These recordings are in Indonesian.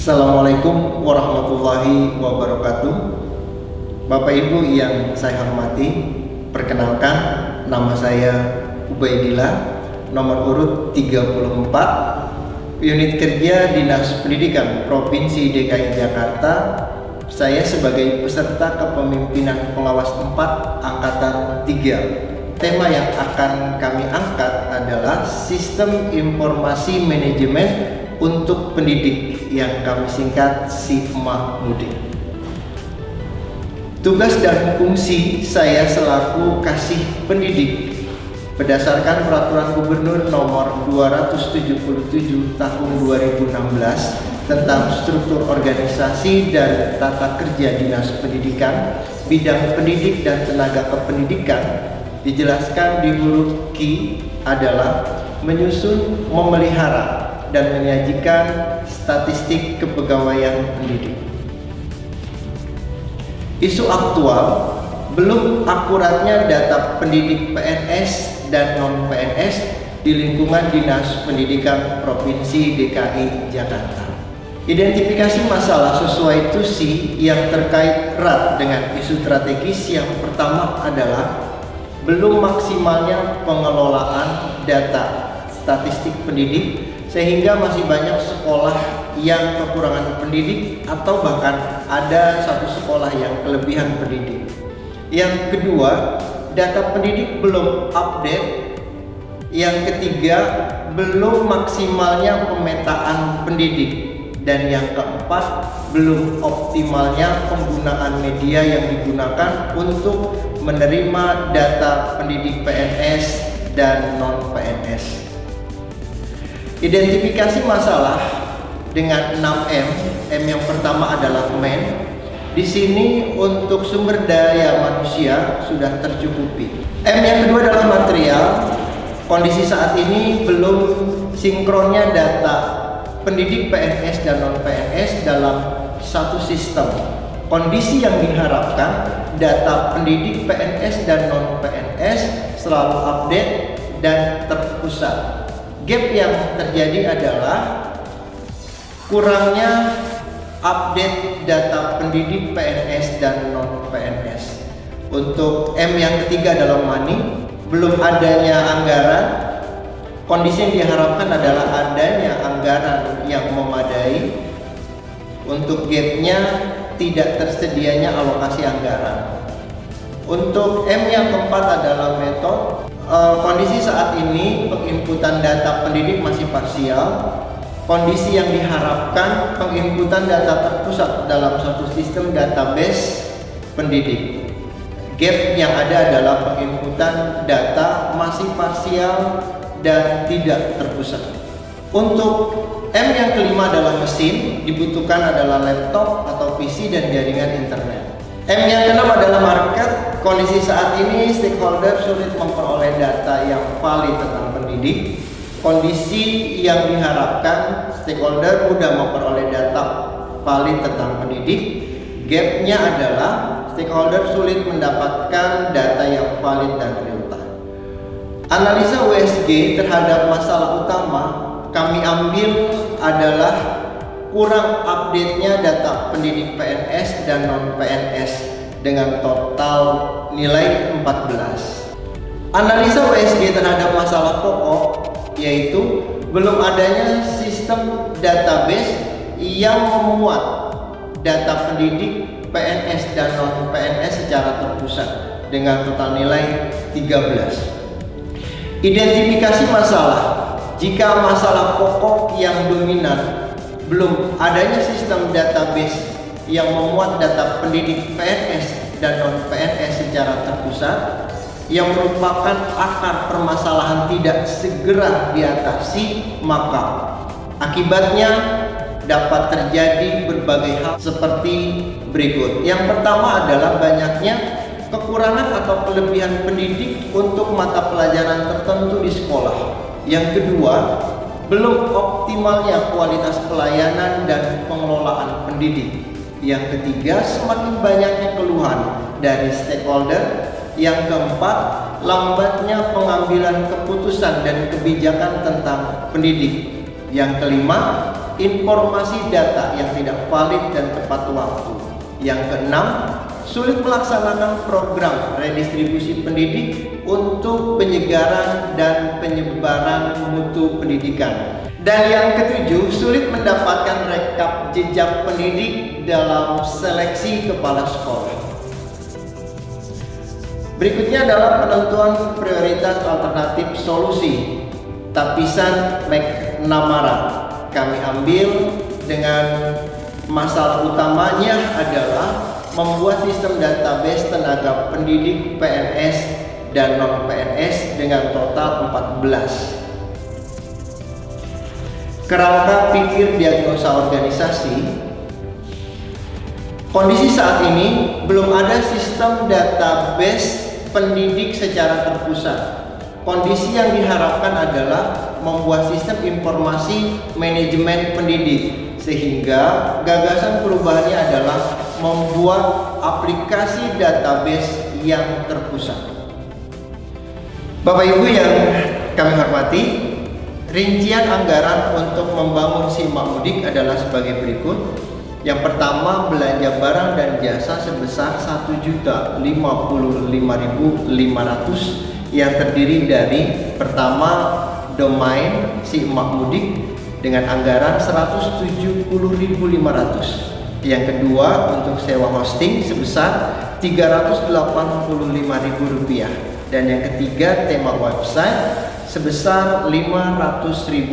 Assalamualaikum warahmatullahi wabarakatuh. Bapak Ibu yang saya hormati, perkenalkan nama saya Ubaidillah, nomor urut 34, unit kerja Dinas Pendidikan Provinsi DKI Jakarta. Saya sebagai peserta kepemimpinan pengawas 4 angkatan 3. Tema yang akan kami angkat adalah Sistem Informasi Manajemen untuk pendidik yang kami singkat SIMA-MUDI. Tugas dan fungsi saya selaku kasih pendidik berdasarkan Peraturan Gubernur Nomor 277 Tahun 2016 tentang struktur organisasi dan tata kerja Dinas Pendidikan, bidang pendidik dan tenaga kependidikan. Dijelaskan di huruf Q adalah menyusun, memelihara, dan menyajikan statistik kepegawaian pendidik. Isu aktual, belum akuratnya data pendidik PNS dan non-PNS di lingkungan Dinas Pendidikan Provinsi DKI Jakarta. Identifikasi masalah sesuai TUSI yang terkait erat dengan isu strategis yang pertama adalah belum maksimalnya pengelolaan data statistik pendidik, sehingga masih banyak sekolah yang kekurangan pendidik atau bahkan ada satu sekolah yang kelebihan pendidik. Yang kedua, data pendidik belum update. Yang ketiga, belum maksimalnya pemetaan pendidik. Dan yang keempat, belum optimalnya penggunaan media yang digunakan untuk menerima data pendidik PNS dan non-PNS. Identifikasi masalah dengan 6M. M yang pertama adalah man. Di sini untuk sumber daya manusia sudah tercukupi. M yang kedua adalah material. Kondisi saat ini belum sinkronnya data pendidik PNS dan non-PNS dalam satu sistem. Kondisi yang diharapkan data pendidik PNS dan non-PNS selalu update dan terpusat. Gap yang terjadi adalah kurangnya update data pendidik PNS dan non-PNS. Untuk M yang ketiga adalah money, belum adanya anggaran. Kondisi yang diharapkan adalah adanya anggaran yang memadai. Untuk gapnya tidak tersedianya alokasi anggaran. Untuk M yang keempat adalah metode. Kondisi saat ini penginputan data pendidik masih parsial. Kondisi yang diharapkan penginputan data terpusat dalam satu sistem database pendidik. Gap yang ada adalah penginputan data masih parsial dan tidak terpusat. Untuk M yang kelima adalah mesin, dibutuhkan adalah laptop atau PC dan jaringan internet. M yang keenam adalah market. Kondisi saat ini stakeholder sulit memperoleh data yang valid tentang pendidik. Kondisi yang diharapkan stakeholder mudah memperoleh data valid tentang pendidik. Gapnya adalah stakeholder sulit mendapatkan data yang valid dan real time. Analisa USG terhadap masalah utama kami ambil adalah kurang update-nya data pendidik PNS dan non-PNS dengan total nilai 14. Analisa USG terhadap masalah pokok yaitu belum adanya sistem database yang memuat data pendidik PNS dan non-PNS secara terpusat dengan total nilai 13. Identifikasi masalah. Jika masalah pokok yang dominan belum adanya sistem database yang memuat data pendidik PNS dan non-PNS secara terpusat, yang merupakan akar permasalahan tidak segera diatasi, maka akibatnya dapat terjadi berbagai hal seperti berikut. Yang pertama adalah banyaknya kekurangan atau kelebihan pendidik untuk mata pelajaran tertentu di sekolah. Yang kedua, belum optimalnya kualitas pelayanan dan pengelolaan pendidik. Yang ketiga, semakin banyaknya keluhan dari stakeholder. Yang keempat, lambatnya pengambilan keputusan dan kebijakan tentang pendidik. Yang kelima, informasi data yang tidak valid dan tepat waktu. Yang keenam, sulit melaksanakan program redistribusi pendidik untuk penyegaran dan penyebaran mutu pendidikan. Dan yang ketujuh, sulit mendapatkan rekap jejak pendidik dalam seleksi kepala sekolah. Berikutnya adalah penentuan prioritas alternatif solusi Tapisan McNamara. Kami ambil dengan masalah utamanya adalah membuat sistem database tenaga pendidik PNS dan non-PNS dengan total 14. Kerangka pikir diagnosa organisasi. Kondisi saat ini belum ada sistem database pendidik secara terpusat. Kondisi yang diharapkan adalah membuat sistem informasi manajemen pendidik, sehingga gagasan perubahannya adalah membuat aplikasi database yang terpusat. Bapak Ibu yang kami hormati, rincian anggaran untuk membangun SIMAK Mudik adalah sebagai berikut. Yang pertama, belanja barang dan jasa sebesar 1.055.500 yang terdiri dari pertama, domain SIMAK Mudik dengan anggaran 170.500. Yang kedua, untuk sewa hosting sebesar Rp385.000. Dan yang ketiga, tema website sebesar Rp500.000.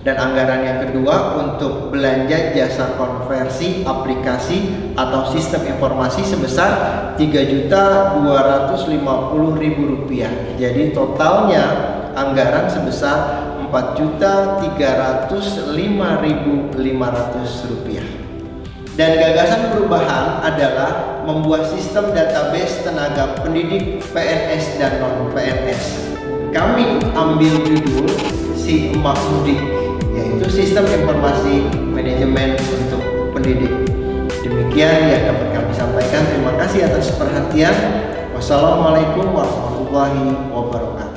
Dan anggaran yang kedua untuk belanja jasa konversi aplikasi atau sistem informasi sebesar Rp3.250.000. Jadi totalnya anggaran sebesar Rp4.305.500. Dan gagasan perubahan adalah membuat sistem database tenaga pendidik PNS dan non-PNS. Kami ambil judul SIMAK Mudik, yaitu sistem informasi manajemen untuk pendidik. Demikian yang dapat kami sampaikan. Terima kasih atas perhatian. Wassalamualaikum warahmatullahi wabarakatuh.